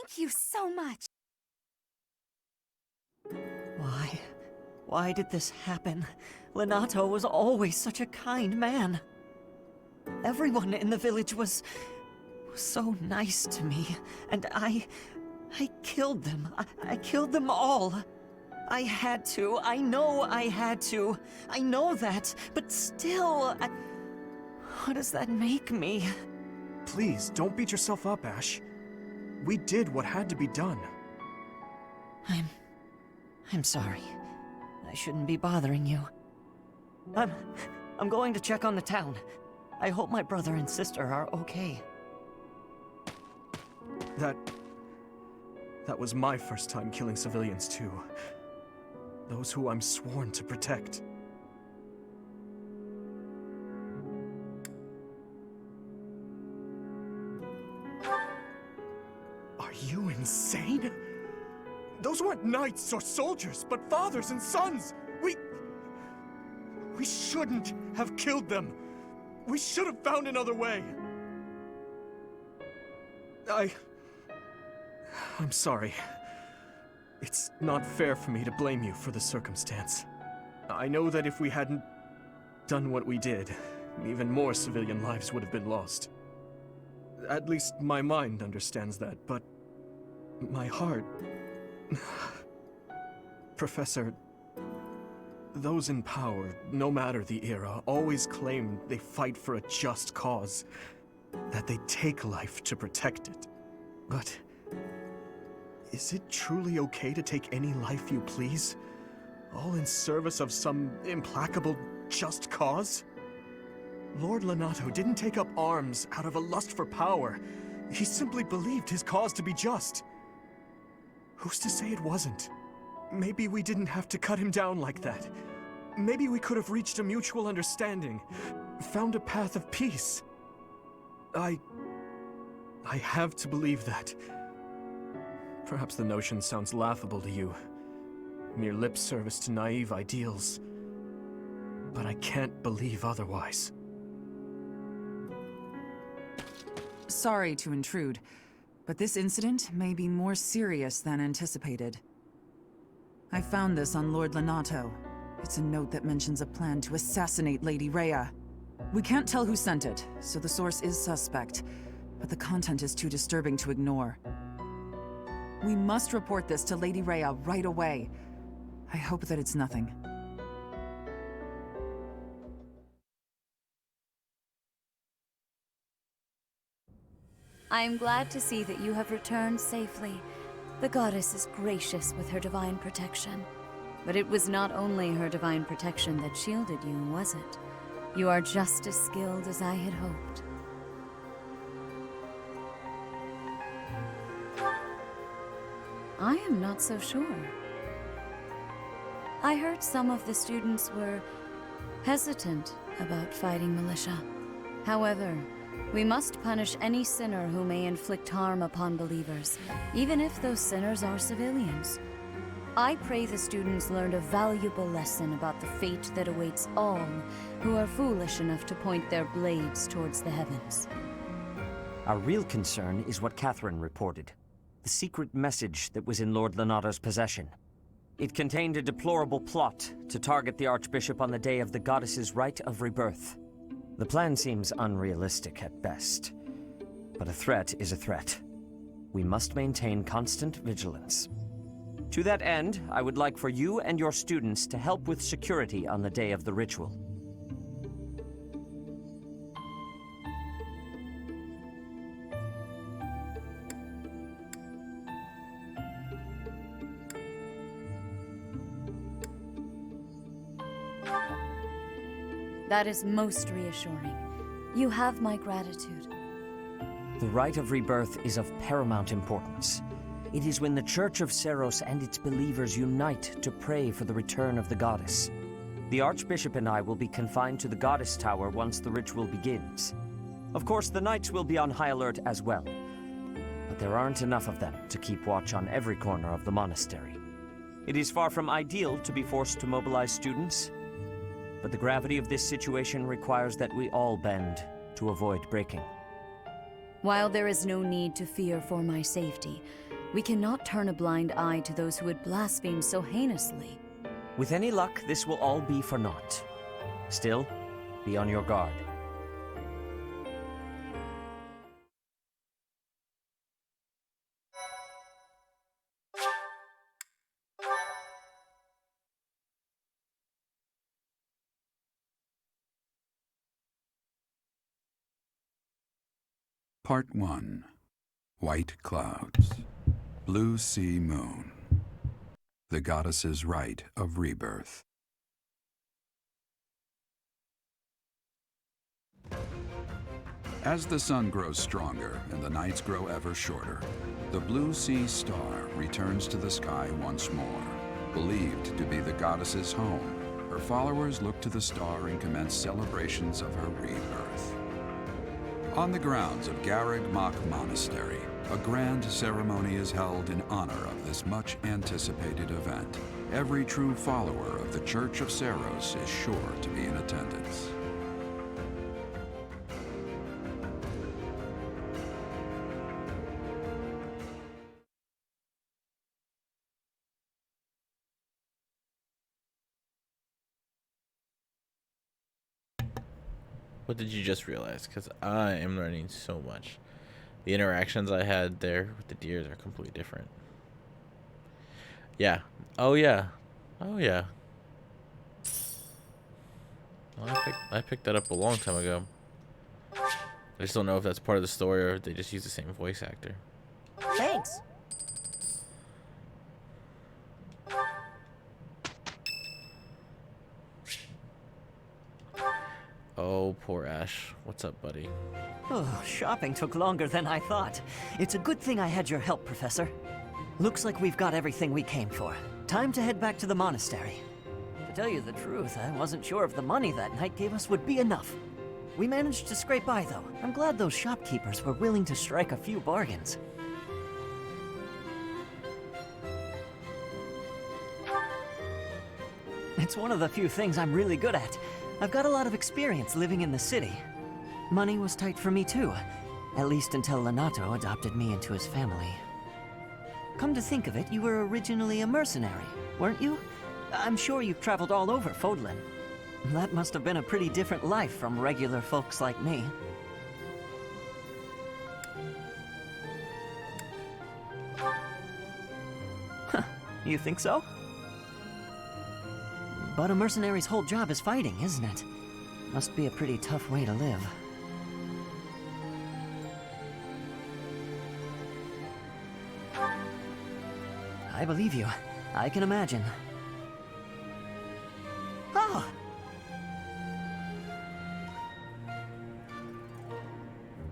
Thank you so much. Why did this happen? Lenato was always such a kind man. Everyone in the village was so nice to me, and I killed them. I killed them all. I had to. I know I had to. I know that, but still, what does that make me? Please, don't beat yourself up, Ash. We did what had to be done. I'm sorry. I shouldn't be bothering you. I'm going to check on the town. I hope my brother and sister are okay. That was my first time killing civilians too. Those who I'm sworn to protect. Are you insane? Those weren't knights or soldiers, but fathers and sons! We shouldn't have killed them! We should have found another way! I'm sorry. It's not fair for me to blame you for the circumstance. I know that if we hadn't done what we did, even more civilian lives would have been lost. At least my mind understands that, but my heart... Professor, those in power, no matter the era, always claim they fight for a just cause, that they take life to protect it. But is it truly okay to take any life you please, all in service of some implacable just cause? Lord Lenato didn't take up arms out of a lust for power. He simply believed his cause to be just. Who's to say it wasn't? Maybe we didn't have to cut him down like that. Maybe we could have reached a mutual understanding, found a path of peace. I have to believe that. Perhaps the notion sounds laughable to you. Mere lip service to naive ideals. But I can't believe otherwise. Sorry to intrude, but this incident may be more serious than anticipated. I found this on Lord Lenato. It's a note that mentions a plan to assassinate Lady Rhea. We can't tell who sent it, so the source is suspect, but the content is too disturbing to ignore. We must report this to Lady Rhea right away. I hope that it's nothing. I am glad to see that you have returned safely. The goddess is gracious with her divine protection. But it was not only her divine protection that shielded you, was it? You are just as skilled as I had hoped. I am not so sure. I heard some of the students were hesitant about fighting militia. However, we must punish any sinner who may inflict harm upon believers, even if those sinners are civilians. I pray the students learned a valuable lesson about the fate that awaits all who are foolish enough to point their blades towards the heavens. Our real concern is what Catherine reported. The secret message that was in Lord Lenato's possession. It contained a deplorable plot to target the Archbishop on the day of the goddess's Rite of Rebirth. The plan seems unrealistic at best, but a threat is a threat. We must maintain constant vigilance. To that end, I would like for you and your students to help with security on the day of the ritual. That is most reassuring. You have my gratitude. The Rite of Rebirth is of paramount importance. It is when the Church of Seiros and its believers unite to pray for the return of the goddess. The Archbishop and I will be confined to the Goddess Tower once the ritual begins. Of course, the Knights will be on high alert as well, but there aren't enough of them to keep watch on every corner of the monastery. It is far from ideal to be forced to mobilize students, but the gravity of this situation requires that we all bend to avoid breaking. While there is no need to fear for my safety, We cannot turn a blind eye to those who would blaspheme so heinously. With any luck, this will all be for naught. Still, be on your guard. Part 1. White Clouds. Blue Sea Moon. The Goddess's Rite of Rebirth. As the sun grows stronger and the nights grow ever shorter, the Blue Sea Star returns to the sky once more. Believed to be the goddess's home, her followers look to the star and commence celebrations of her rebirth. On the grounds of Garreg Mach Monastery, a grand ceremony is held in honor of this much-anticipated event. Every true follower of the Church of Seiros is sure to be in attendance. What did you just realize? Because I am learning so much. The interactions I had there with the deers are completely different. Yeah. Oh, yeah. Oh, yeah. Well, I picked that up a long time ago. I just don't know if that's part of the story or if they just use the same voice actor. Thanks. Oh, poor Ash. What's up, buddy? Oh, shopping took longer than I thought. It's a good thing I had your help, Professor. Looks like we've got everything we came for. Time to head back to the monastery. To tell you the truth, I wasn't sure if the money that night gave us would be enough. We managed to scrape by, though. I'm glad those shopkeepers were willing to strike a few bargains. It's one of the few things I'm really good at. I've got a lot of experience living in the city. Money was tight for me too, at least until Lenato adopted me into his family. Come to think of it, you were originally a mercenary, weren't you? I'm sure you've traveled all over Fodlan. That must have been a pretty different life from regular folks like me. Huh, you think so? But a mercenary's whole job is fighting, isn't it? Must be a pretty tough way to live. I believe you. I can imagine. Oh!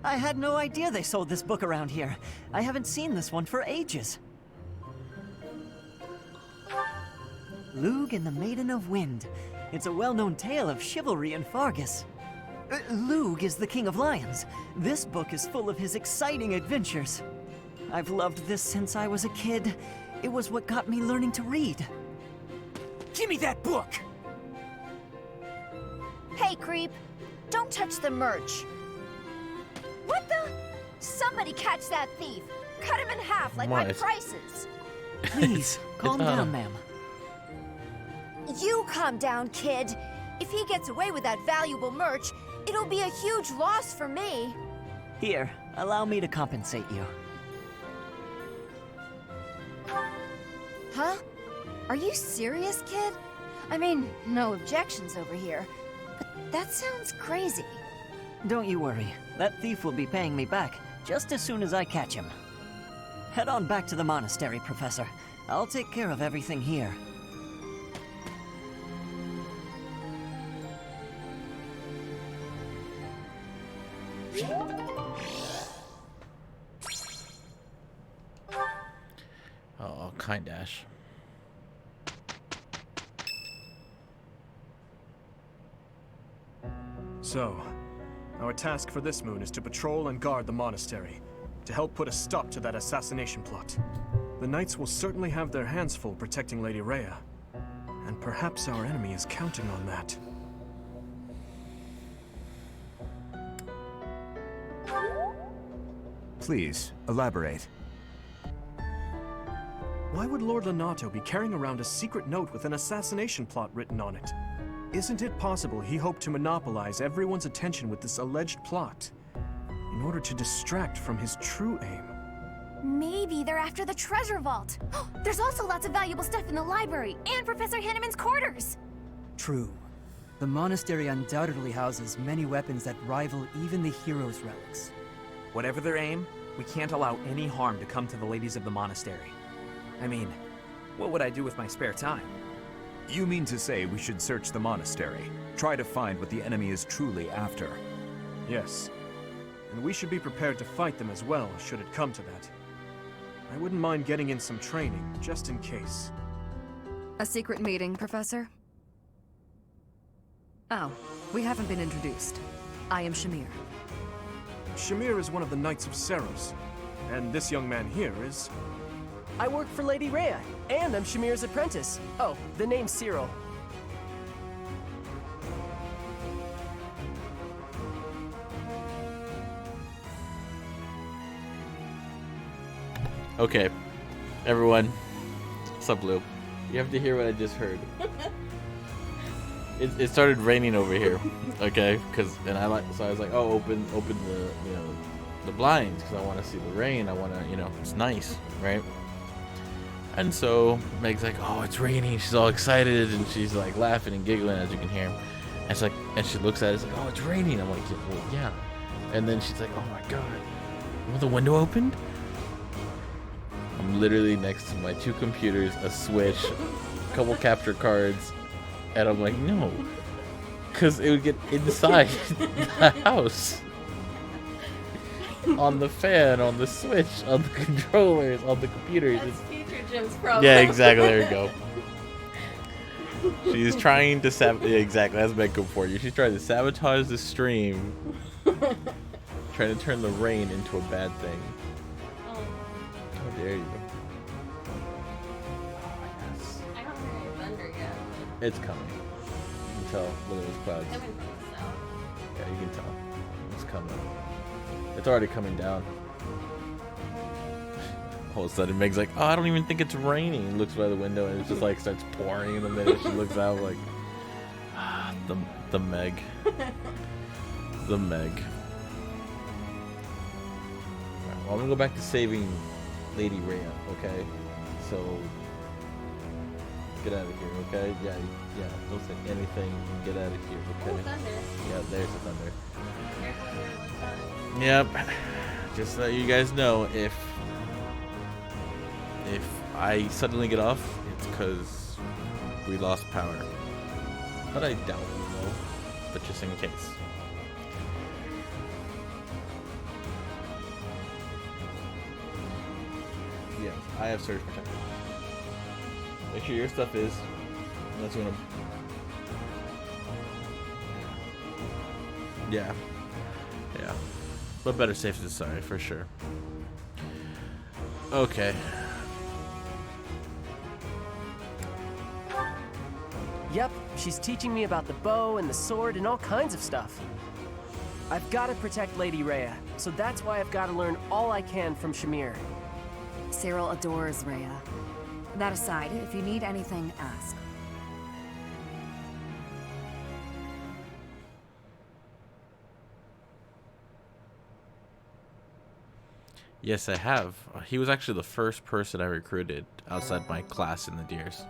I had no idea they sold this book around here. I haven't seen this one for ages. Lug and the Maiden of Wind. It's a well-known tale of chivalry in Fargus. Lug is the King of Lions. This book is full of his exciting adventures. I've loved this since I was a kid. It was what got me learning to read. Give me that book! Hey, creep! Don't touch the merch! What the? Somebody catch that thief! Cut him in half like my What? prices! Please, calm down, ma'am. You calm down, kid! If he gets away with that valuable merch, it'll be a huge loss for me. Here, allow me to compensate you. Huh? Are you serious, kid? I mean, no objections over here, but that sounds crazy. Don't you worry. That thief will be paying me back just as soon as I catch him. Head on back to the monastery, Professor. I'll take care of everything here. Oh, kind Ash. So, our task for this moon is to patrol and guard the monastery, to help put a stop to that assassination plot. The knights will certainly have their hands full protecting Lady Rhea, and perhaps our enemy is counting on that. Please, elaborate. Why would Lord Lenato be carrying around a secret note with an assassination plot written on it? Isn't it possible he hoped to monopolize everyone's attention with this alleged plot in order to distract from his true aim? Maybe they're after the treasure vault. There's also lots of valuable stuff in the library and Professor Hanneman's quarters. True. The monastery undoubtedly houses many weapons that rival even the hero's relics. Whatever their aim, we can't allow any harm to come to the ladies of the monastery. I mean, what would I do with my spare time? You mean to say we should search the monastery, try to find what the enemy is truly after? Yes. And we should be prepared to fight them as well, should it come to that. I wouldn't mind getting in some training, just in case. A secret meeting, Professor? Oh, we haven't been introduced. I am Shamir. Shamir is one of the Knights of Seros, and this young man here is... I work for Lady Rhea, and I'm Shamir's apprentice. Oh, the name's Cyril. Okay, everyone. What's up, Blue? You have to hear what I just heard. It started raining over here, okay? So I was like, oh, open the the blinds because I want to see the rain. I want to, it's nice, right? And so Meg's like, oh, it's raining. She's all excited and she's like laughing and giggling, as you can hear. And it's like, and she looks at it, it's like, oh, it's raining. I'm like, well, yeah. And then she's like, oh my god, well, the window opened. I'm literally next to my 2 computers, a Switch, a couple capture cards, and I'm like, no, because it would get inside the house. On the fan, on the Switch, on the controllers, on the computers. That's future Jim's problem. Yeah, exactly. There you go. She's trying to yeah, exactly. That's meant good for you. She's trying to sabotage the stream, trying to turn the rain into a bad thing. How dare you? Oh, I don't hear any thunder yet. It's coming. You can tell. Look at those clouds. Coming from the south. Yeah, you can tell. It's coming. It's already coming down. All of a sudden, Meg's like, oh, I don't even think it's raining. Looks by the window and it just like starts pouring in the minute she looks out like, the Meg. The Meg. Right, well, I'm gonna go back to saving Lady Rhea, okay? So, get out of here, okay? Yeah, don't say anything. Get out of here, okay? Oh, thunder. Yeah, there's the thunder. Yep. Just so you guys know, if I suddenly get off, it's because we lost power. But I doubt we will. But just in case. Yeah, I have surge protection. Make sure your stuff is. Unless you want to. Yeah. Yeah. But better safe than sorry, for sure. Okay. Yep, she's teaching me about the bow and the sword and all kinds of stuff. I've got to protect Lady Rhea, so that's why I've got to learn all I can from Shamir. Cyril adores Rhea. That aside, if you need anything, ask. Yes, I have. He was actually the first person I recruited outside my class in the Deers.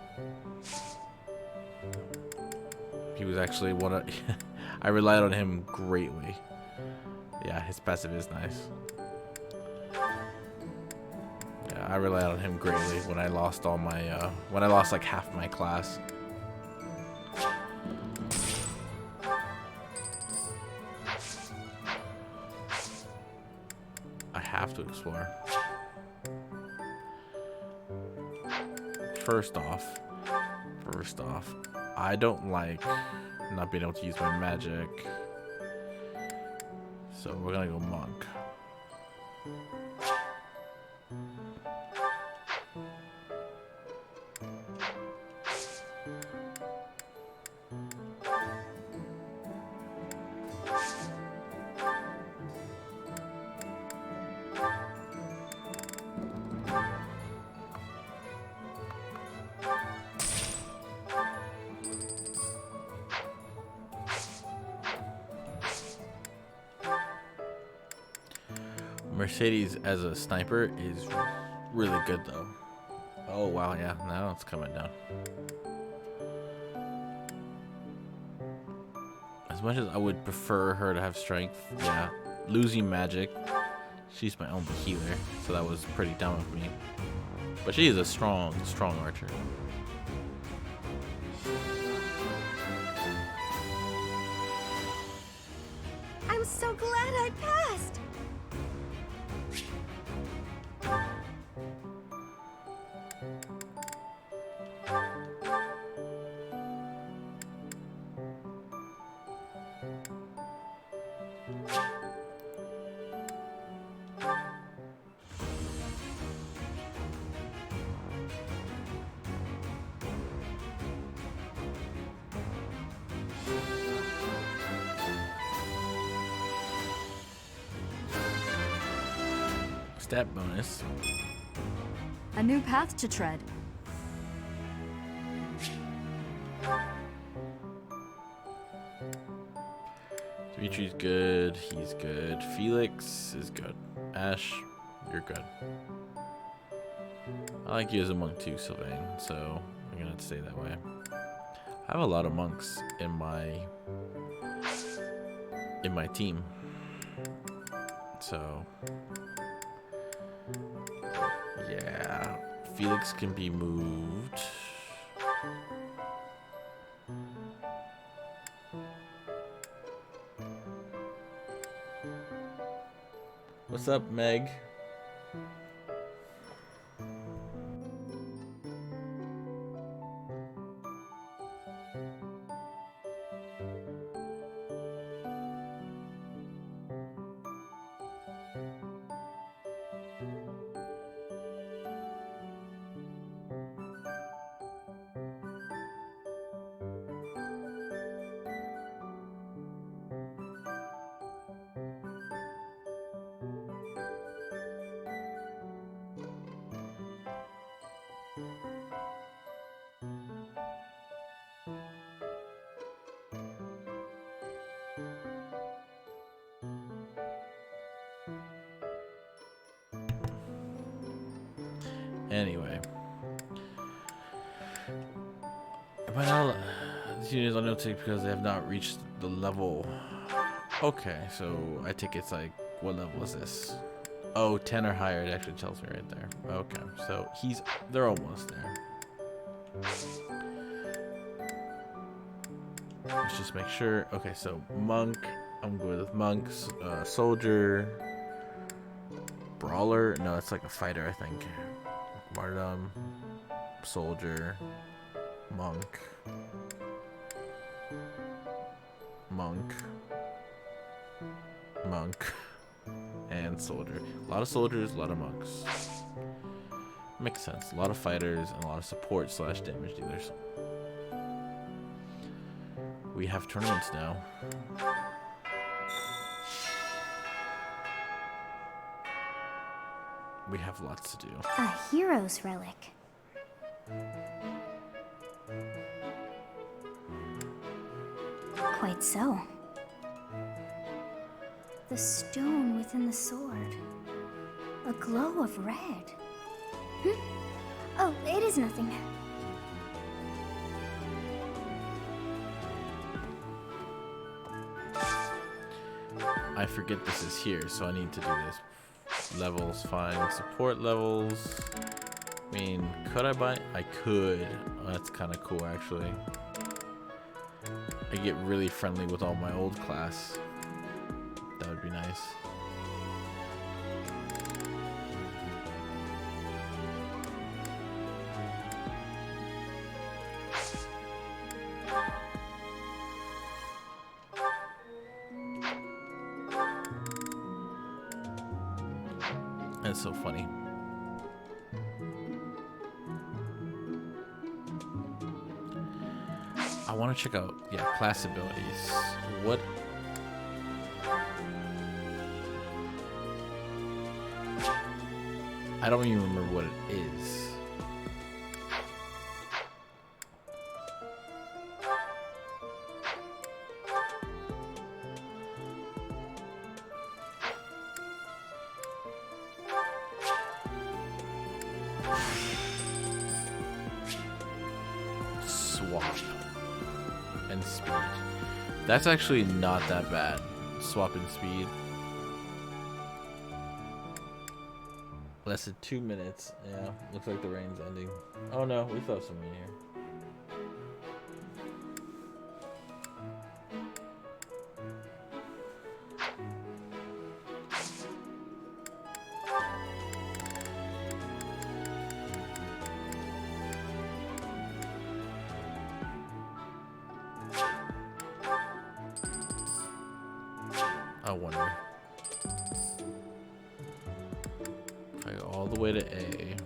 He was actually one of... I relied on him greatly. Yeah, his passive is nice. Yeah, I relied on him greatly when I lost all my... when I lost like half my class. I have to explore. First off, I don't like not being able to use my magic. So we're gonna go monk. Mercedes as a sniper is really good though. Oh wow, yeah, now it's coming down. As much as I would prefer her to have strength, yeah, losing magic, she's my only healer, so that was pretty dumb of me. But she is a strong archer. I'm so glad I passed! Stat bonus. A new path to tread. Dimitri's good, he's good. Felix is good. Ash, you're good. I like you as a monk too, Sylvain, so I'm gonna stay that way. I have a lot of monks in my team. So yeah, Felix can be moved. What's up, Meg? Anyway, by now these units are not take because they have not reached the level. Okay, so I think it's like, what level is this? Oh, 10 or higher. It actually tells me right there. Okay, so they're almost there. Let's just make sure. Okay, so monk. I'm good with monks. Soldier. Brawler. No, it's like a fighter, I think. Martyrdom, soldier, monk, and soldier. A lot of soldiers, a lot of monks. Makes sense. A lot of fighters and a lot of support / damage dealers. We have tournaments now. We have lots to do. A hero's relic. Quite so. The stone within the sword. A glow of red. Oh, it is nothing. I forget this is here, so I need to do this. Levels, find support levels. I mean, could I buy? I could. Oh, that's kind of cool, actually. I get really friendly with all my old class. That would be nice. That's so funny. I want to check out, yeah, class abilities. What? I don't even remember what it is. and speed. That's actually not that bad. Swapping speed. Less than 2 minutes. Yeah, looks like the rain's ending. Oh no, we still have some rain here. I wonder. If I go all the way to A.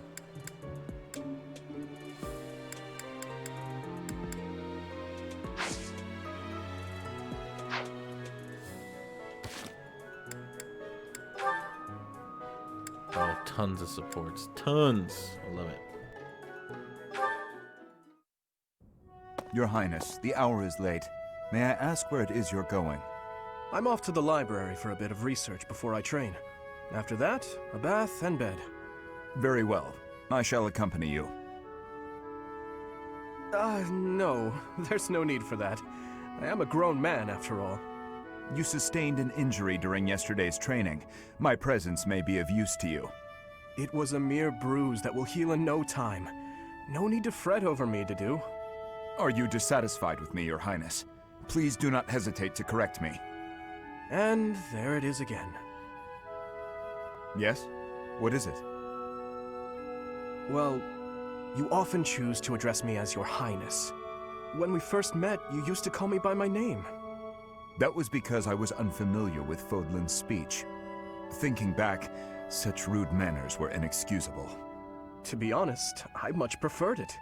Oh, tons of supports. Tons. I love it. Your Highness, the hour is late. May I ask where it is you're going? I'm off to the library for a bit of research before I train. After that, a bath and bed. Very well. I shall accompany you. No. There's no need for that. I am a grown man, after all. You sustained an injury during yesterday's training. My presence may be of use to you. It was a mere bruise that will heal in no time. No need to fret over me, Dedu. Are you dissatisfied with me, Your Highness? Please do not hesitate to correct me. And there it is again. Yes? What is it? Well, you often choose to address me as Your Highness. When we first met, you used to call me by my name. That was because I was unfamiliar with Fodlan's speech. Thinking back, such rude manners were inexcusable. To be honest, I much preferred it.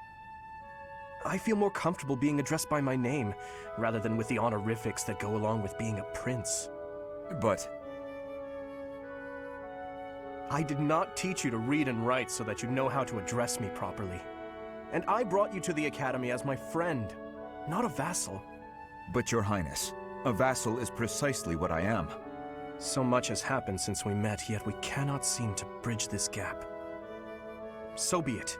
I feel more comfortable being addressed by my name, rather than with the honorifics that go along with being a prince. But I did not teach you to read and write so that you know how to address me properly. And I brought you to the Academy as my friend, not a vassal. But Your Highness, a vassal is precisely what I am. So much has happened since we met, yet we cannot seem to bridge this gap. So be it.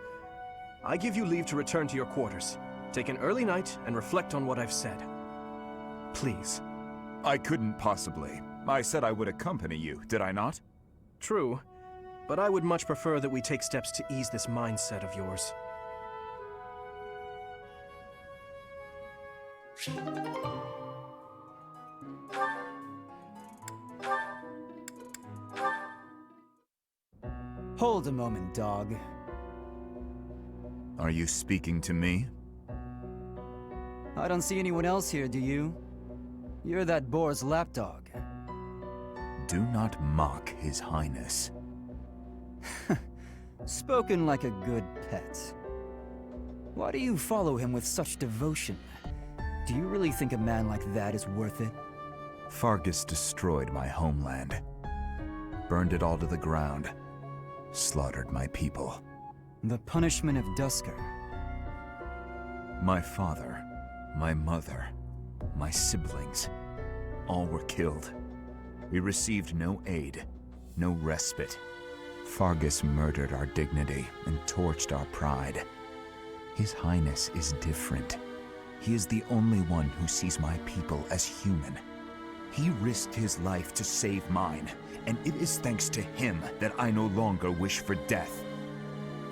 I give you leave to return to your quarters. Take an early night and reflect on what I've said. Please. I couldn't possibly. I said I would accompany you, did I not? True, but I would much prefer that we take steps to ease this mindset of yours. Hold a moment, dog. Are you speaking to me? I don't see anyone else here, do you? You're that boar's lapdog. Do not mock His Highness. Spoken like a good pet. Why do you follow him with such devotion? Do you really think a man like that is worth it? Fargus destroyed my homeland. Burned it all to the ground. Slaughtered my people. The punishment of Dusker. My father, my mother, my siblings, all were killed. We received no aid, no respite. Fargus murdered our dignity and torched our pride. His Highness is different. He is the only one who sees my people as human. He risked his life to save mine, and it is thanks to him that I no longer wish for death.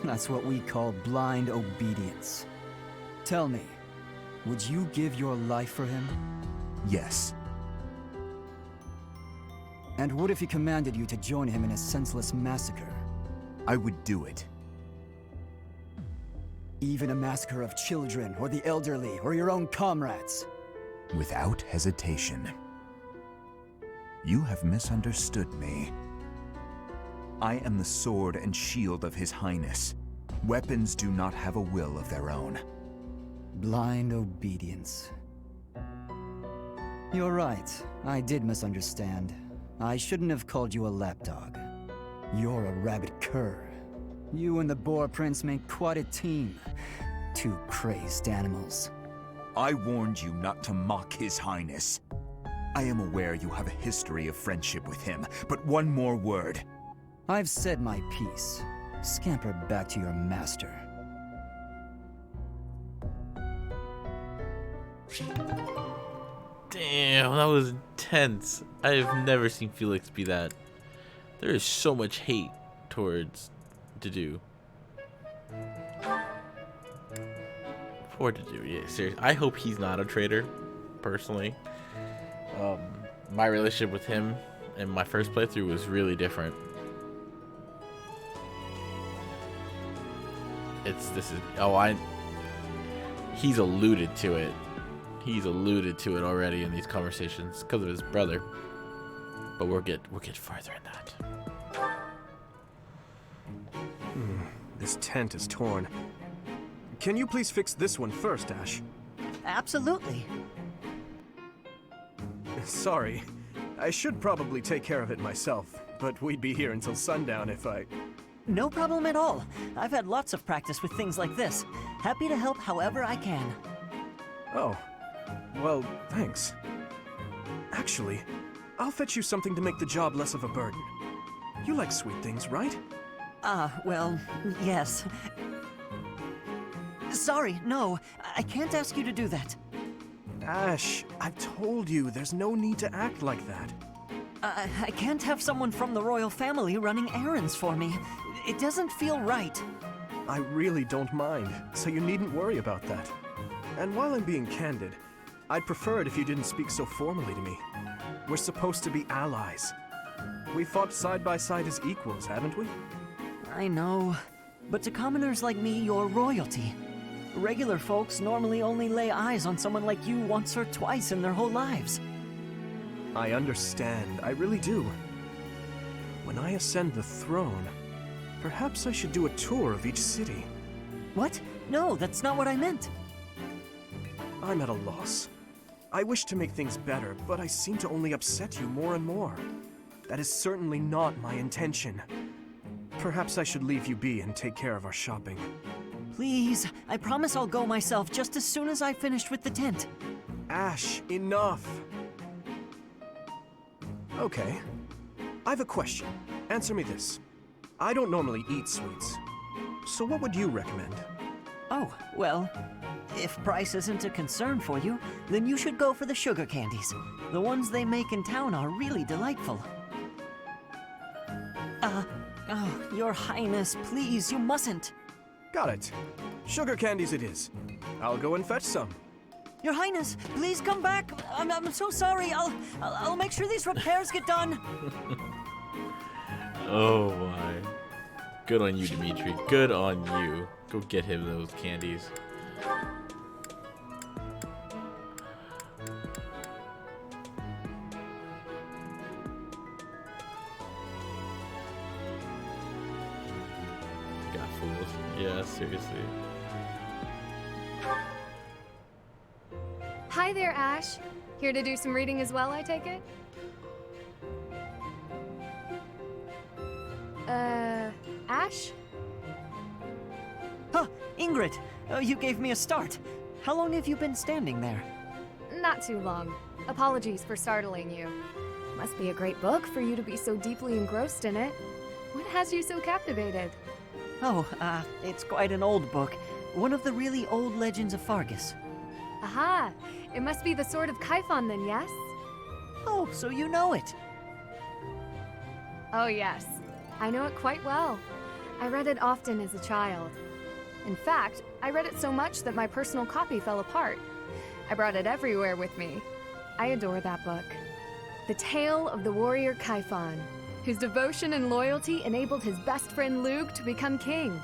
That's what we call blind obedience. Tell me, would you give your life for him? Yes. And what if he commanded you to join him in a senseless massacre? I would do it. Even a massacre of children, or the elderly, or your own comrades? Without hesitation. You have misunderstood me. I am the sword and shield of His Highness. Weapons do not have a will of their own. Blind obedience. You're right, I did misunderstand. I shouldn't have called you a lapdog. You're a rabid cur. You and the Boar Prince make quite a team. Two crazed animals. I warned you not to mock His Highness. I am aware you have a history of friendship with him, but one more word. I've said my piece. Scamper back to your master. Damn, that was intense. I've never seen Felix be that. There is so much hate towards Dedue. Poor Dedue, yeah, seriously. I hope he's not a traitor, personally. My relationship with him in my first playthrough was really different. He's alluded to it. He's alluded to it already in these conversations because of his brother. But we'll get further in that. This tent is torn. Can you please fix this one first, Ash? Absolutely. Sorry. I should probably take care of it myself, but we'd be here until sundown if I... No problem at all. I've had lots of practice with things like this. Happy to help however I can. Oh. Well, thanks. Actually, I'll fetch you something to make the job less of a burden. You like sweet things, right? Well, yes. Sorry, no. I can't ask you to do that. Ash, I've told you, there's no need to act like that. I can't have someone from the royal family running errands for me. It doesn't feel right. I really don't mind, so you needn't worry about that. And while I'm being candid, I'd prefer it if you didn't speak so formally to me. We're supposed to be allies. We fought side by side as equals, haven't we? I know. But to commoners like me, you're royalty. Regular folks normally only lay eyes on someone like you once or twice in their whole lives. I understand, I really do. When I ascend the throne, perhaps I should do a tour of each city. What? No, that's not what I meant. I'm at a loss. I wish to make things better, but I seem to only upset you more and more. That is certainly not my intention. Perhaps I should leave you be and take care of our shopping. Please, I promise I'll go myself just as soon as I've finished with the tent. Ash, enough! Okay. I've a question. Answer me this. I don't normally eat sweets. So what would you recommend? Oh, well, if price isn't a concern for you, then you should go for the sugar candies. The ones they make in town are really delightful. Oh, Your Highness, please, you mustn't. Got it. Sugar candies it is. I'll go and fetch some. Your Highness, please come back. I'm so sorry. I'll make sure these repairs get done. Oh my. Good on you, Dimitri. Good on you. Go get him those candies. Got fooled. Yeah, seriously. Hi there, Ash. Here to do some reading as well, I take it? Ash? Huh, Ingrid, you gave me a start. How long have you been standing there? Not too long. Apologies for startling you. Must be a great book for you to be so deeply engrossed in it. What has you so captivated? Oh, it's quite an old book. One of the really old legends of Fargus. Aha! It must be the Sword of Kaifon then, yes? Oh, so you know it. Oh yes. I know it quite well. I read it often as a child. In fact, I read it so much that my personal copy fell apart. I brought it everywhere with me. I adore that book. The tale of the warrior Kaifon, whose devotion and loyalty enabled his best friend Lug to become king.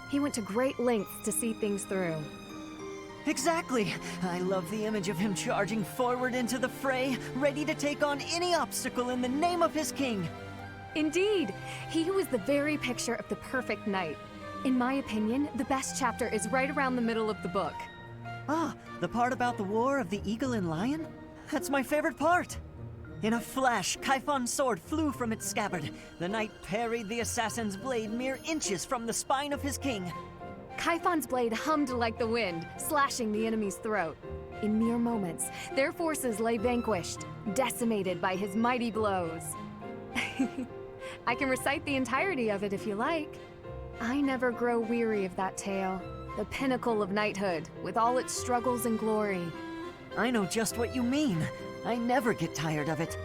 He went to great lengths to see things through. Exactly. I love the image of him charging forward into the fray, ready to take on any obstacle in the name of his king. Indeed, he was the very picture of the perfect knight. In my opinion, the best chapter is right around the middle of the book. Ah, the part about the war of the eagle and lion? That's my favorite part. In a flash, Kaifon's sword flew from its scabbard. The knight parried the assassin's blade mere inches from the spine of his king. Kaifon's blade hummed like the wind, slashing the enemy's throat. In mere moments, their forces lay vanquished, decimated by his mighty blows. I can recite the entirety of it if you like. I never grow weary of that tale, the pinnacle of knighthood, with all its struggles and glory. I know just what you mean. I never get tired of it.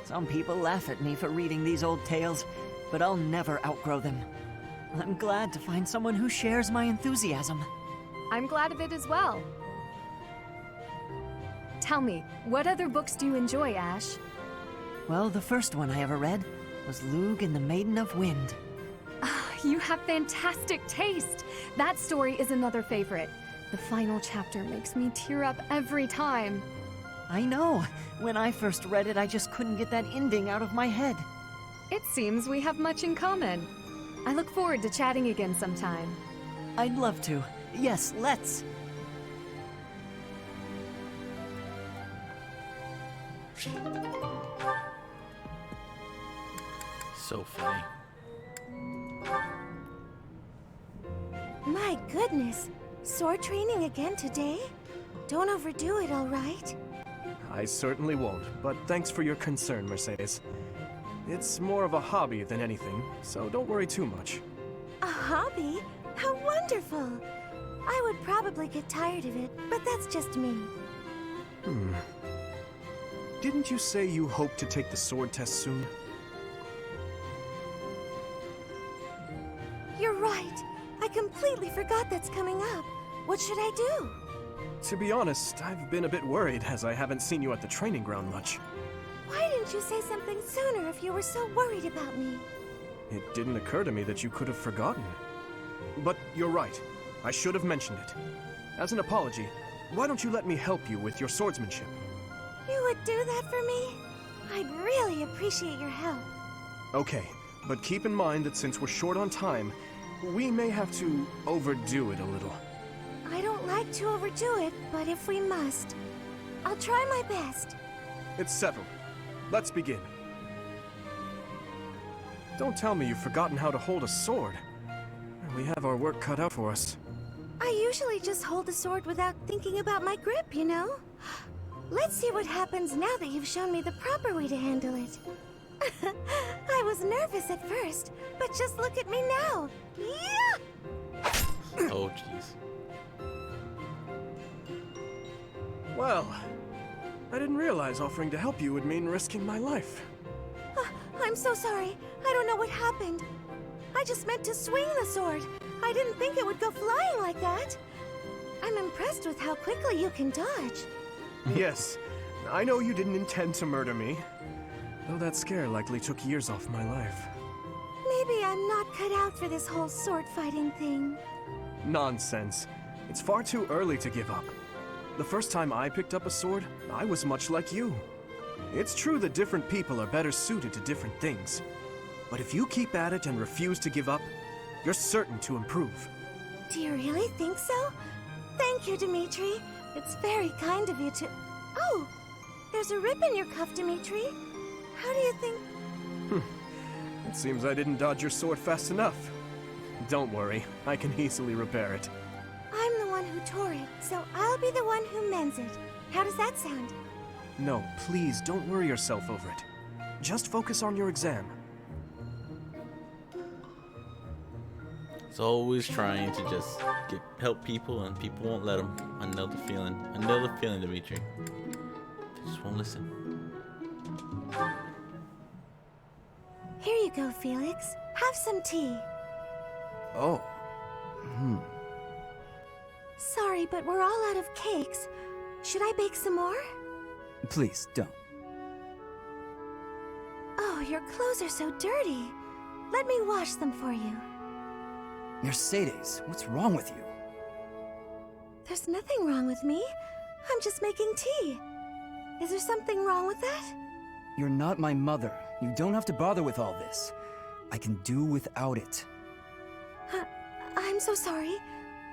Some people laugh at me for reading these old tales, but I'll never outgrow them. I'm glad to find someone who shares my enthusiasm. I'm glad of it as well. Tell me, what other books do you enjoy, Ash? Well, the first one I ever read was Lug and the Maiden of Wind. You have fantastic taste. That story is another favorite. The final chapter makes me tear up every time. I know. When I first read it, I just couldn't get that ending out of my head. It seems we have much in common. I look forward to chatting again sometime. I'd love to. Yes, let's. So funny. My goodness. Sword training again today? Don't overdo it, all right? I certainly won't, but thanks for your concern, Mercedes. It's more of a hobby than anything, so don't worry too much. A hobby? How wonderful! I would probably get tired of it, but that's just me. Didn't you say you hope to take the sword test soon? You're right. I completely forgot that's coming up. What should I do? To be honest, I've been a bit worried as I haven't seen you at the training ground much. Why didn't you say something sooner if you were so worried about me? It didn't occur to me that you could have forgotten. But you're right. I should have mentioned it. As an apology, why don't you let me help you with your swordsmanship? You would do that for me? I'd really appreciate your help. Okay, but keep in mind that since we're short on time, we may have to overdo it a little. I don't like to overdo it, but if we must, I'll try my best. It's settled. Let's begin. Don't tell me you've forgotten how to hold a sword. We have our work cut out for us. I usually just hold the sword without thinking about my grip, you know? Let's see what happens now that you've shown me the proper way to handle it. I was nervous at first, but just look at me now. Yeah! Oh, jeez. Well, I didn't realize offering to help you would mean risking my life. I'm so sorry. I don't know what happened. I just meant to swing the sword. I didn't think it would go flying like that. I'm impressed with how quickly you can dodge. Yes, I know you didn't intend to murder me, though that scare likely took years off my life. Maybe I'm not cut out for this whole sword fighting thing. Nonsense. It's far too early to give up. The first time I picked up a sword, I was much like you. It's true that different people are better suited to different things. But if you keep at it and refuse to give up, you're certain to improve. Do you really think so? Thank you, Dimitri. It's very kind of you to... Oh! There's a rip in your cuff, Dimitri. How do you think... It seems I didn't dodge your sword fast enough. Don't worry, I can easily repair it. I'm the one who tore it, so I'll be the one who mends it. How does that sound? No, please don't worry yourself over it. Just focus on your exam. He's always trying to just help people, and people won't let him. I know the feeling. I know the feeling, Dimitri. They just won't listen. Here you go, Felix. Have some tea. Oh. Sorry, but we're all out of cakes. Should I bake some more? Please, don't. Oh, your clothes are so dirty. Let me wash them for you. Mercedes, what's wrong with you? There's nothing wrong with me. I'm just making tea. Is there something wrong with that? You're not my mother. You don't have to bother with all this. I can do without it. I'm so sorry.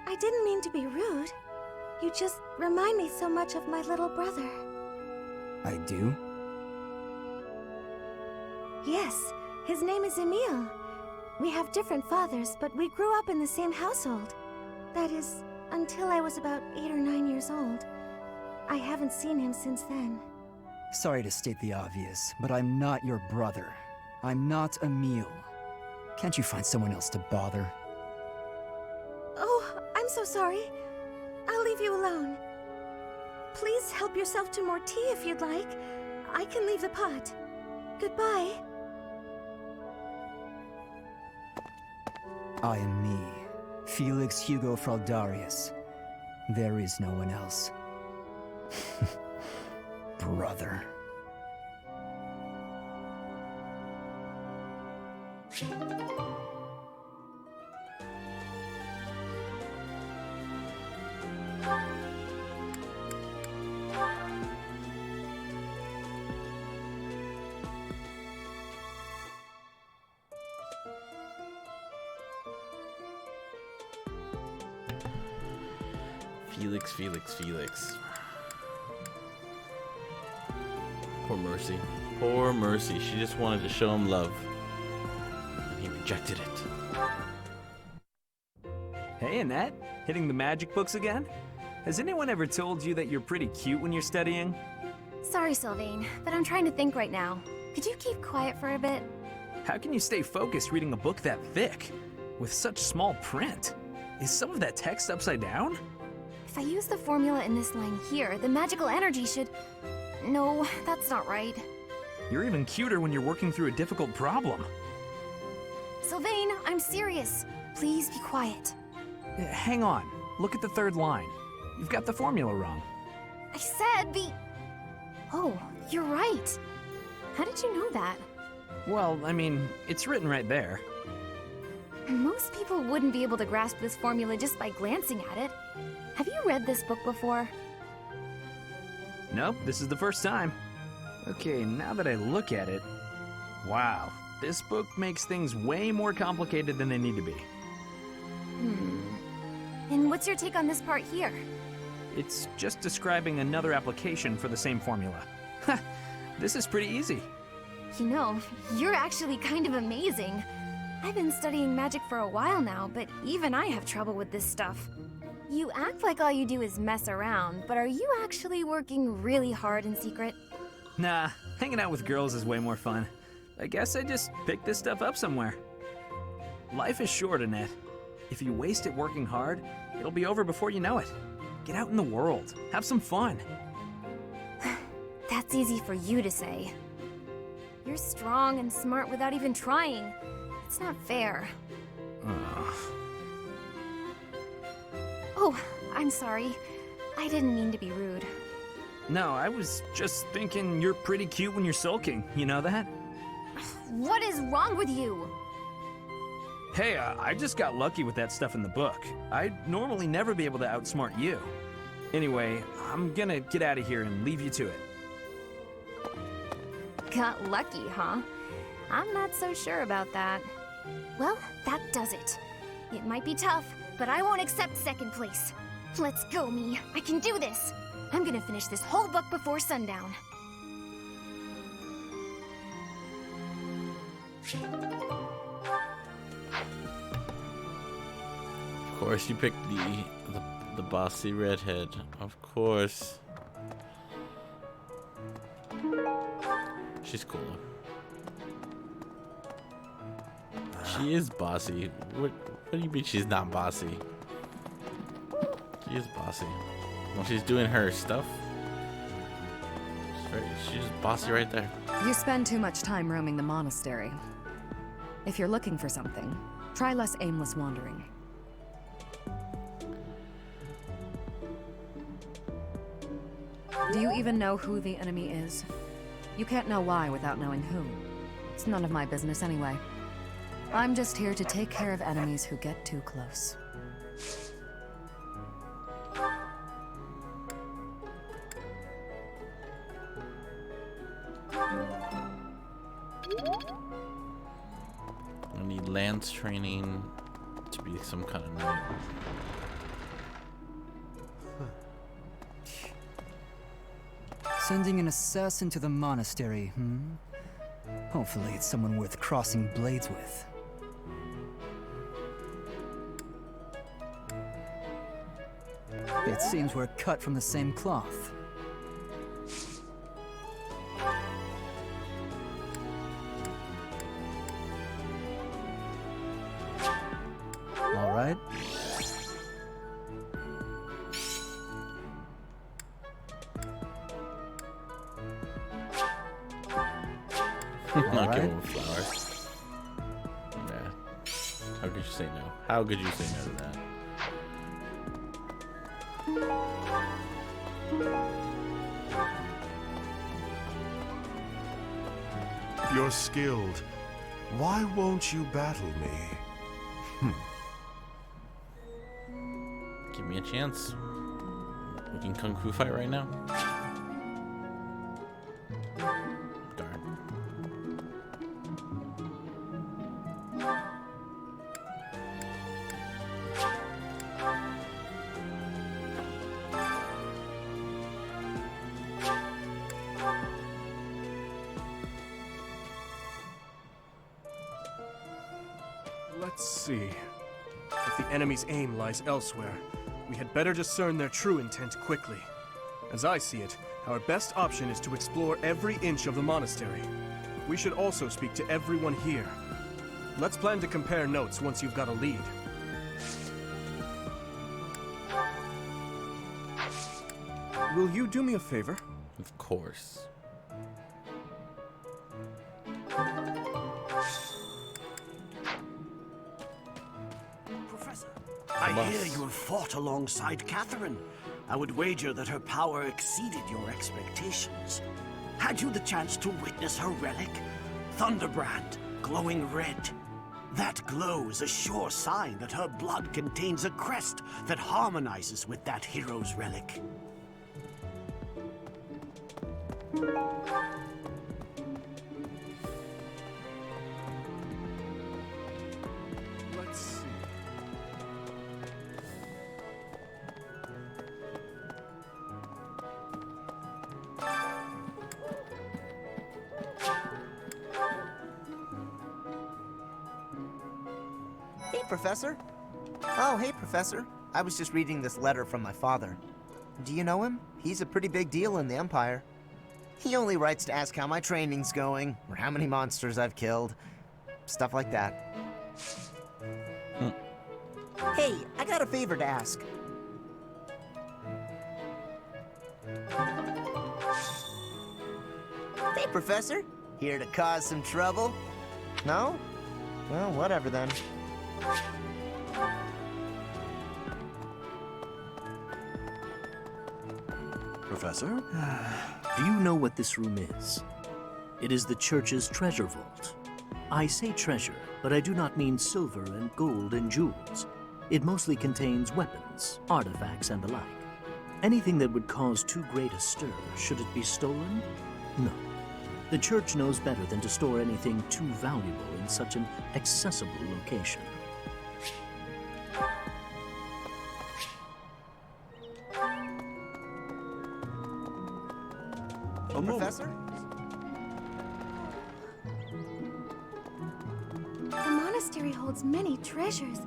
I didn't mean to be rude. You just remind me so much of my little brother. I do? Yes, his name is Emile. We have different fathers, but we grew up in the same household. That is, until I was about 8 or 9 years old. I haven't seen him since then. Sorry to state the obvious, but I'm not your brother. I'm not Emile. Can't you find someone else to bother? Oh, I'm so sorry. I'll leave you alone. Please help yourself to more tea if you'd like. I can leave the pot. Goodbye. I am me, Felix Hugo Fraldarius. There is no one else. Brother. Felix. Poor Mercy. Poor Mercy. She just wanted to show him love. And he rejected it. Hey, Annette. Hitting the magic books again? Has anyone ever told you that you're pretty cute when you're studying? Sorry, Sylvain, but I'm trying to think right now. Could you keep quiet for a bit? How can you stay focused reading a book that thick? With such small print? Is some of that text upside down? If I use the formula in this line here, the magical energy should... No, that's not right. You're even cuter when you're working through a difficult problem. Sylvain, I'm serious. Please be quiet. Hang on. Look at the third line. You've got the formula wrong. I said the... Oh, you're right. How did you know that? Well, I mean, it's written right there. Most people wouldn't be able to grasp this formula just by glancing at it. Have you read this book before? Nope, this is the first time. Okay, now that I look at it... Wow, this book makes things way more complicated than they need to be. And what's your take on this part here? It's just describing another application for the same formula. Ha! This is pretty easy. You know, you're actually kind of amazing. I've been studying magic for a while now, but even I have trouble with this stuff. You act like all you do is mess around, but are you actually working really hard in secret? Nah, hanging out with girls is way more fun. I guess I just picked this stuff up somewhere. Life is short, Annette. If you waste it working hard, it'll be over before you know it. Get out in the world. Have some fun. That's easy for you to say. You're strong and smart without even trying. It's not fair. Oh, I'm sorry. I didn't mean to be rude. No, I was just thinking you're pretty cute when you're sulking. You know that? What is wrong with you? Hey, I just got lucky with that stuff in the book. I'd normally never be able to outsmart you. Anyway, I'm gonna get out of here and leave you to it. Got lucky, huh? I'm not so sure about that. Well, that does it. It might be tough, but I won't accept second place. Let's go, me. I can do this. I'm gonna finish this whole book before sundown. Of course, you picked the bossy redhead. Of course. She's cool. She is bossy. What do you mean she's not bossy? She is bossy. Well, she's doing her stuff. She's bossy right there. You spend too much time roaming the monastery. If you're looking for something, try less aimless wandering. Do you even know who the enemy is? You can't know why without knowing who. It's none of my business anyway. I'm just here to take care of enemies who get too close. I need lance training to be some kind of knight. Sending an assassin to the monastery, Hopefully it's someone worth crossing blades with. It seems we're cut from the same cloth. All right. I'll give right? him flowers. Yeah. How could you say no? How could you say no to that? You're skilled. Why won't you battle me? Give me a chance. We can kung fu fight right now. Darn. Let's see. If the enemy's aim lies elsewhere, we had better discern their true intent quickly. As I see it, our best option is to explore every inch of the monastery. We should also speak to everyone here. Let's plan to compare notes once you've got a lead. Will you do me a favor? Of course. Professor, I hear you have fought alongside Catherine. I would wager that her power exceeded your expectations. Had you the chance to witness her relic? Thunderbrand, glowing red. That glow is a sure sign that her blood contains a crest that harmonizes with that hero's relic. Let's see. Hey, Professor. Oh, hey, Professor. I was just reading this letter from my father. Do you know him? He's a pretty big deal in the Empire. He only writes to ask how my training's going, or how many monsters I've killed. Stuff like that. Hey, I got a favor to ask. Hey, Professor. Here to cause some trouble? No? Well, whatever then. Professor? Do you know what this room is? It is the church's treasure vault. I say treasure, but I do not mean silver and gold and jewels. It mostly contains weapons, artifacts, and the like. Anything that would cause too great a stir, should it be stolen? No. The church knows better than to store anything too valuable in such an accessible location. Oh, Professor? The monastery holds many treasures.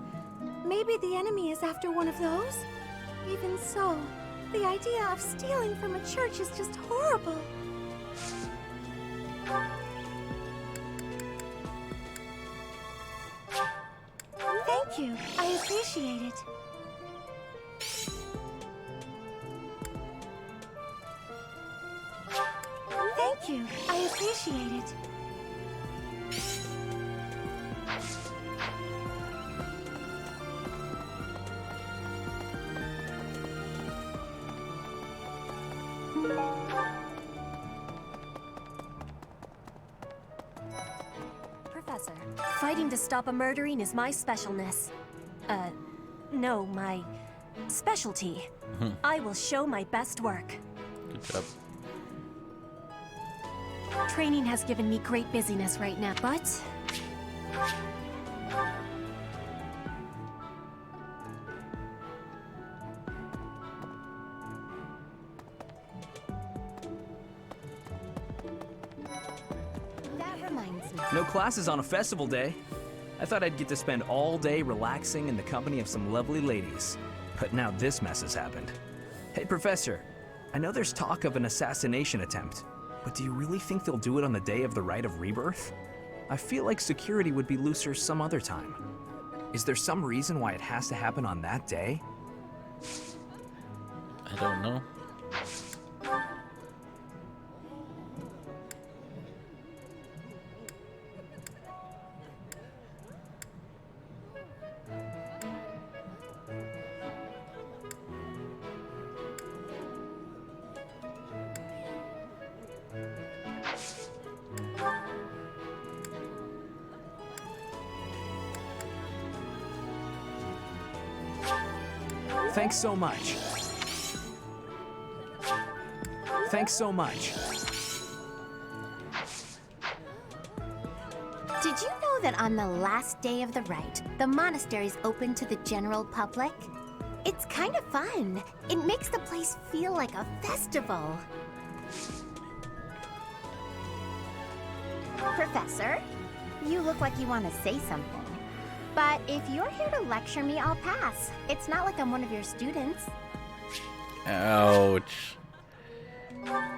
Maybe the enemy is after one of those? Even so, the idea of stealing from a church is just horrible. Thank you. I appreciate it. Thank you. I appreciate it. Professor, fighting to stop a murdering is my specialness. No, my specialty. I will show my best work. Good job. Training has given me great busyness right now, but... That reminds me. No classes on a festival day. I thought I'd get to spend all day relaxing in the company of some lovely ladies. But now this mess has happened. Hey, Professor. I know there's talk of an assassination attempt, but do you really think they'll do it on the day of the Rite of Rebirth? I feel like security would be looser some other time. Is there some reason why it has to happen on that day? I don't know. Thanks so much. Thanks so much. Did you know that on the last day of the rite, the monastery's open to the general public? It's kind of fun. It makes the place feel like a festival. Professor, you look like you want to say something. But if you're here to lecture me, I'll pass. It's not like I'm one of your students. Ouch.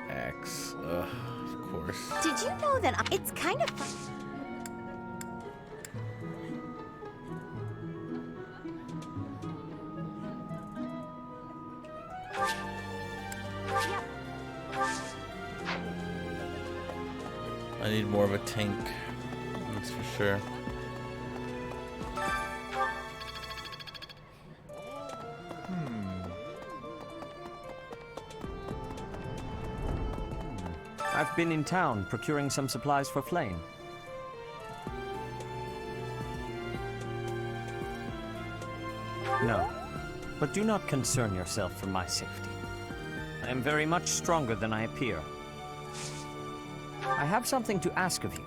X. Ugh, of course. Did you know that it's kind of fun? I need more of a tank. That's for sure. I've been in town procuring some supplies for Flame. No, but do not concern yourself for my safety. I am very much stronger than I appear. I have something to ask of you.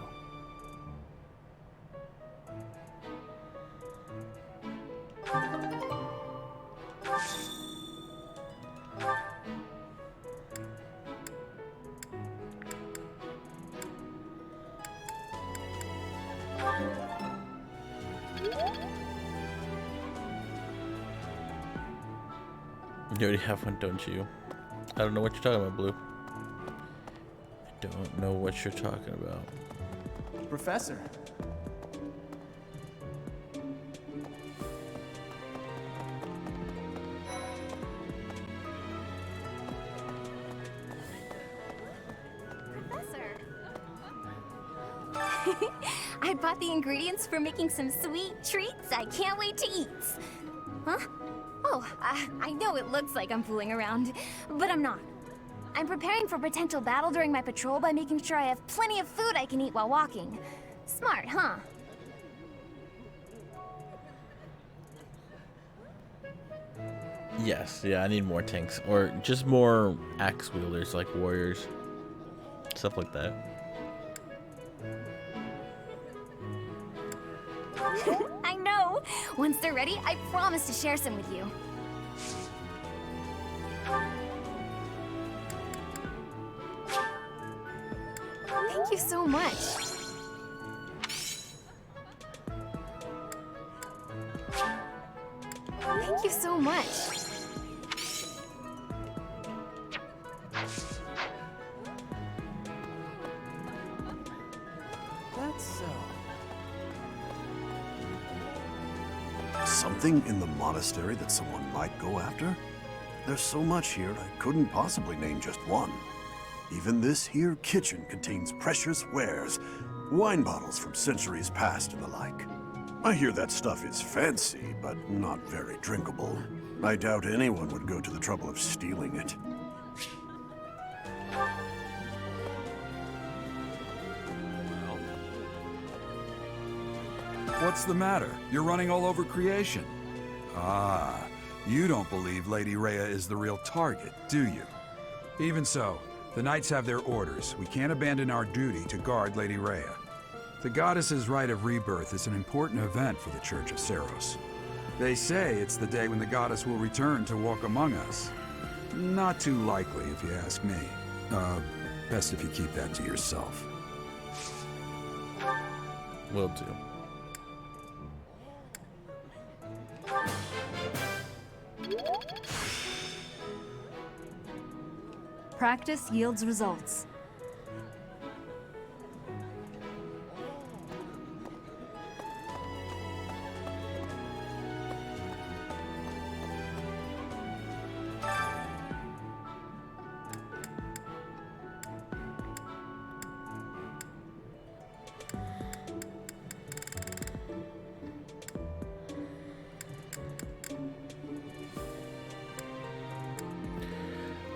You already have one, don't you? I don't know what you're talking about, Blue. I don't know what you're talking about. Professor. Professor. I bought the ingredients for making some sweet treats I can't wait to eat. Huh? Oh, I know it looks like I'm fooling around, but I'm not. I'm preparing for potential battle during my patrol by making sure I have plenty of food I can eat while walking. Smart, huh? Yes, yeah, I need more tanks. Or just more axe wielders like warriors. Stuff like that. I know! Once they're ready, I promise to share some with you. Thank you so much. Thank you so much. That's so. Something in the monastery that someone might go after? There's so much here, I couldn't possibly name just one. Even this here kitchen contains precious wares, wine bottles from centuries past and the like. I hear that stuff is fancy, but not very drinkable. I doubt anyone would go to the trouble of stealing it. What's the matter? You're running all over creation. Ah, you don't believe Lady Rhea is the real target, do you? Even so, the Knights have their orders. We can't abandon our duty to guard Lady Rhea. The goddess's Rite of Rebirth is an important event for the Church of Seiros. They say it's the day when the goddess will return to walk among us. Not too likely, if you ask me. Best if you keep that to yourself. Will do. Practice yields results.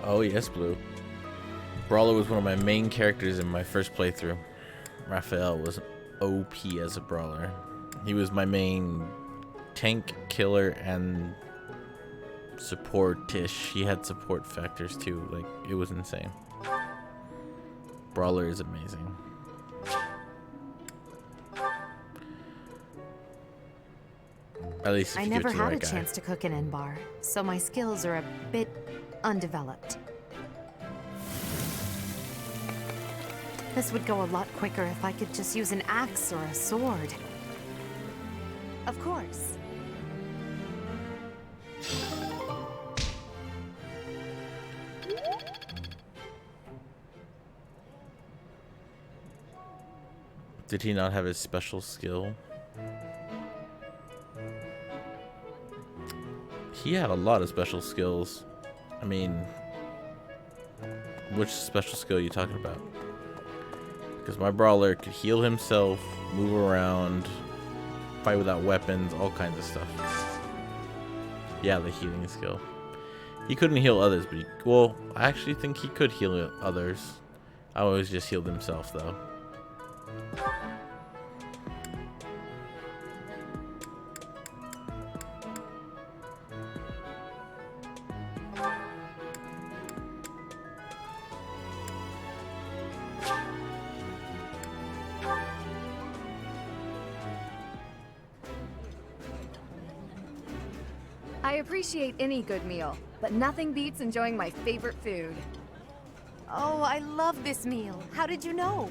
Oh yes, Blue. Brawler was one of my main characters in my first playthrough. Raphael was OP as a brawler. He was my main tank, killer, and support-ish. He had support factors too. Like, it was insane. Brawler is amazing. At least if I you give never it to the had a right guy. chance to cook an N-bar, so my skills are a bit undeveloped. This would go a lot quicker if I could just use an axe or a sword. Of course. Did he not have his special skill? He had a lot of special skills. I mean, which special skill are you talking about? Because my brawler could heal himself, move around, fight without weapons, all kinds of stuff. Yeah, the healing skill. He couldn't heal others, but well, I actually think he could heal others. I always just healed himself, though. I appreciate any good meal, but nothing beats enjoying my favorite food. Oh, I love this meal. How did you know?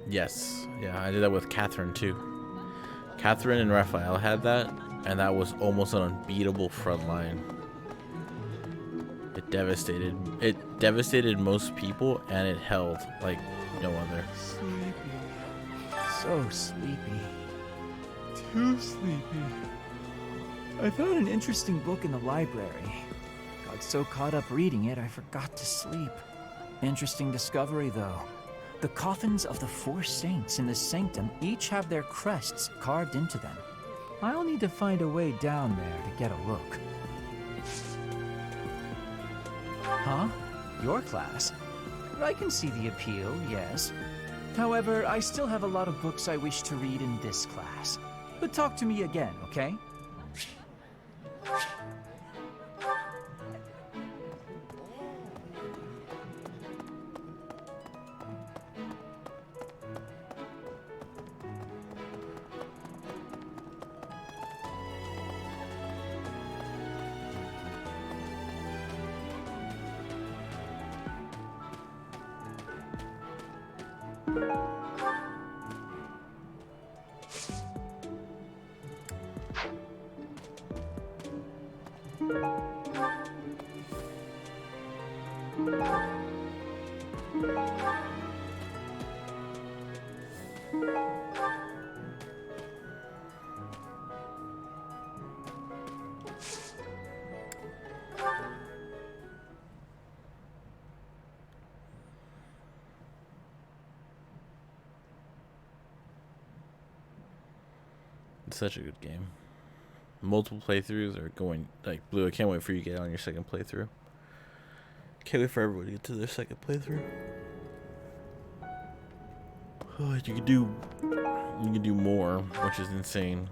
Yes. Yeah, I did that with Catherine too. Catherine and Raphael had that, and that was almost an unbeatable front line. It devastated most people, and it held like no other. Sleepy. So sleepy. Too sleepy. I found an interesting book in the library. Got so caught up reading it, I forgot to sleep. Interesting discovery, though. The coffins of the 4 saints in the sanctum each have their crests carved into them. I'll need to find a way down there to get a look. Huh? Your class? I can see the appeal, yes. However, I still have a lot of books I wish to read in this class. But talk to me again, okay? It's such a good game. Multiple playthroughs are going like Blue. I can't wait for you to get on your second playthrough. Can't wait for everybody to get to their second playthrough. Oh, you can do more, which is insane.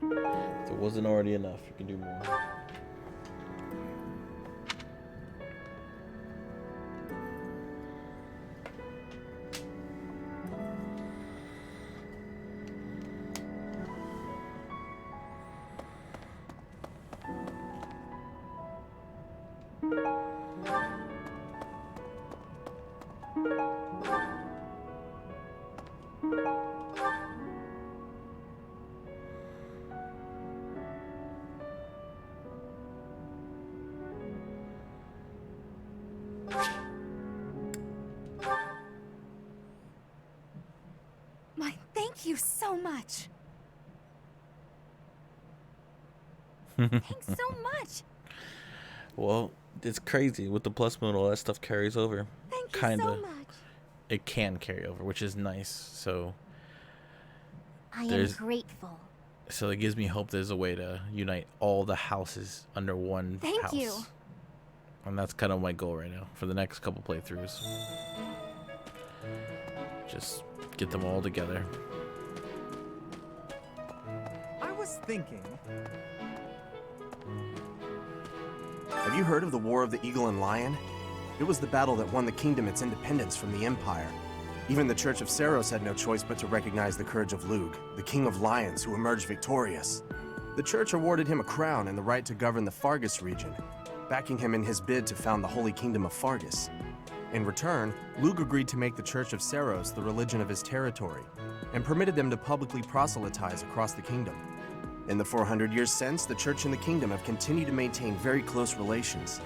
If it wasn't already enough, you can do more. Thank you so much. Thanks so much. Well, it's crazy with the plus mode. All that stuff carries over. Thank you Kinda. so much. It can carry over, which is nice. So I am there's grateful. so it gives me hope there's a way to unite all the houses under one Thank house. you. And that's kind of my goal right now for the next couple playthroughs. Just get them all together. I was thinking. Have you heard of the War of the Eagle and Lion? It was the battle that won the kingdom its independence from the Empire. Even the Church of Seiros had no choice but to recognize the courage of Lug, the King of Lions who emerged victorious. The Church awarded him a crown and the right to govern the Fargus region, backing him in his bid to found the Holy Kingdom of Fargus. In return, Lug agreed to make the Church of Seiros the religion of his territory, and permitted them to publicly proselytize across the kingdom. In the 400 years since, the Church and the Kingdom have continued to maintain very close relations.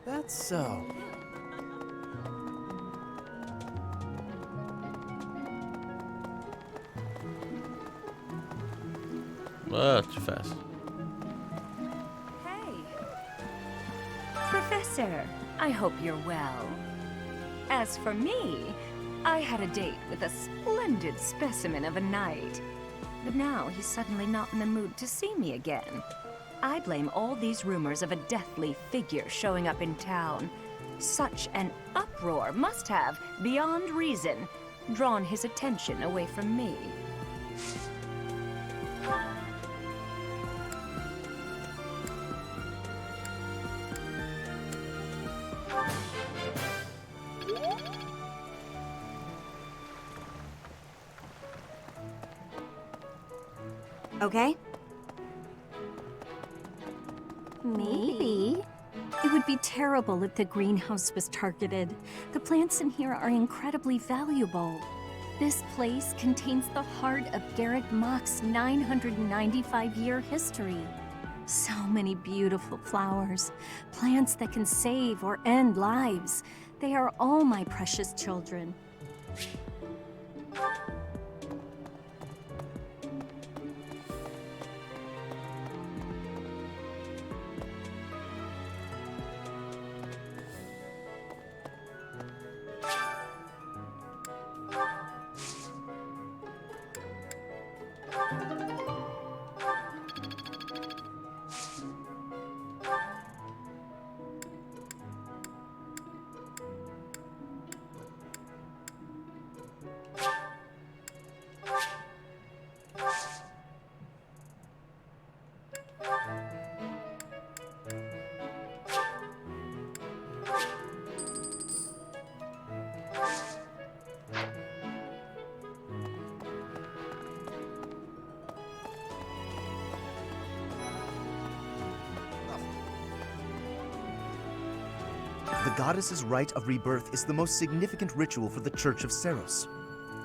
That's so. Too fast. Hey. Professor, I hope you're well. As for me, I had a date with a splendid specimen of a knight. But now he's suddenly not in the mood to see me again. I blame all these rumors of a deathly figure showing up in town. Such an uproar must have, beyond reason, drawn his attention away from me. Okay? Maybe. It would be terrible if the greenhouse was targeted. The plants in here are incredibly valuable. This place contains the heart of Garrett Mock's 995-year history. So many beautiful flowers, plants that can save or end lives. They are all my precious children. The goddess's Rite of Rebirth is the most significant ritual for the Church of Seiros.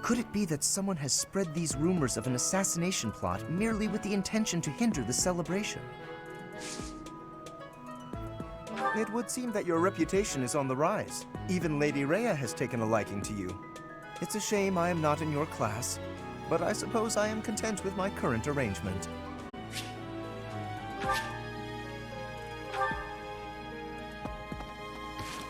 Could it be that someone has spread these rumors of an assassination plot merely with the intention to hinder the celebration? It would seem that your reputation is on the rise. Even Lady Rhea has taken a liking to you. It's a shame I am not in your class, but I suppose I am content with my current arrangement.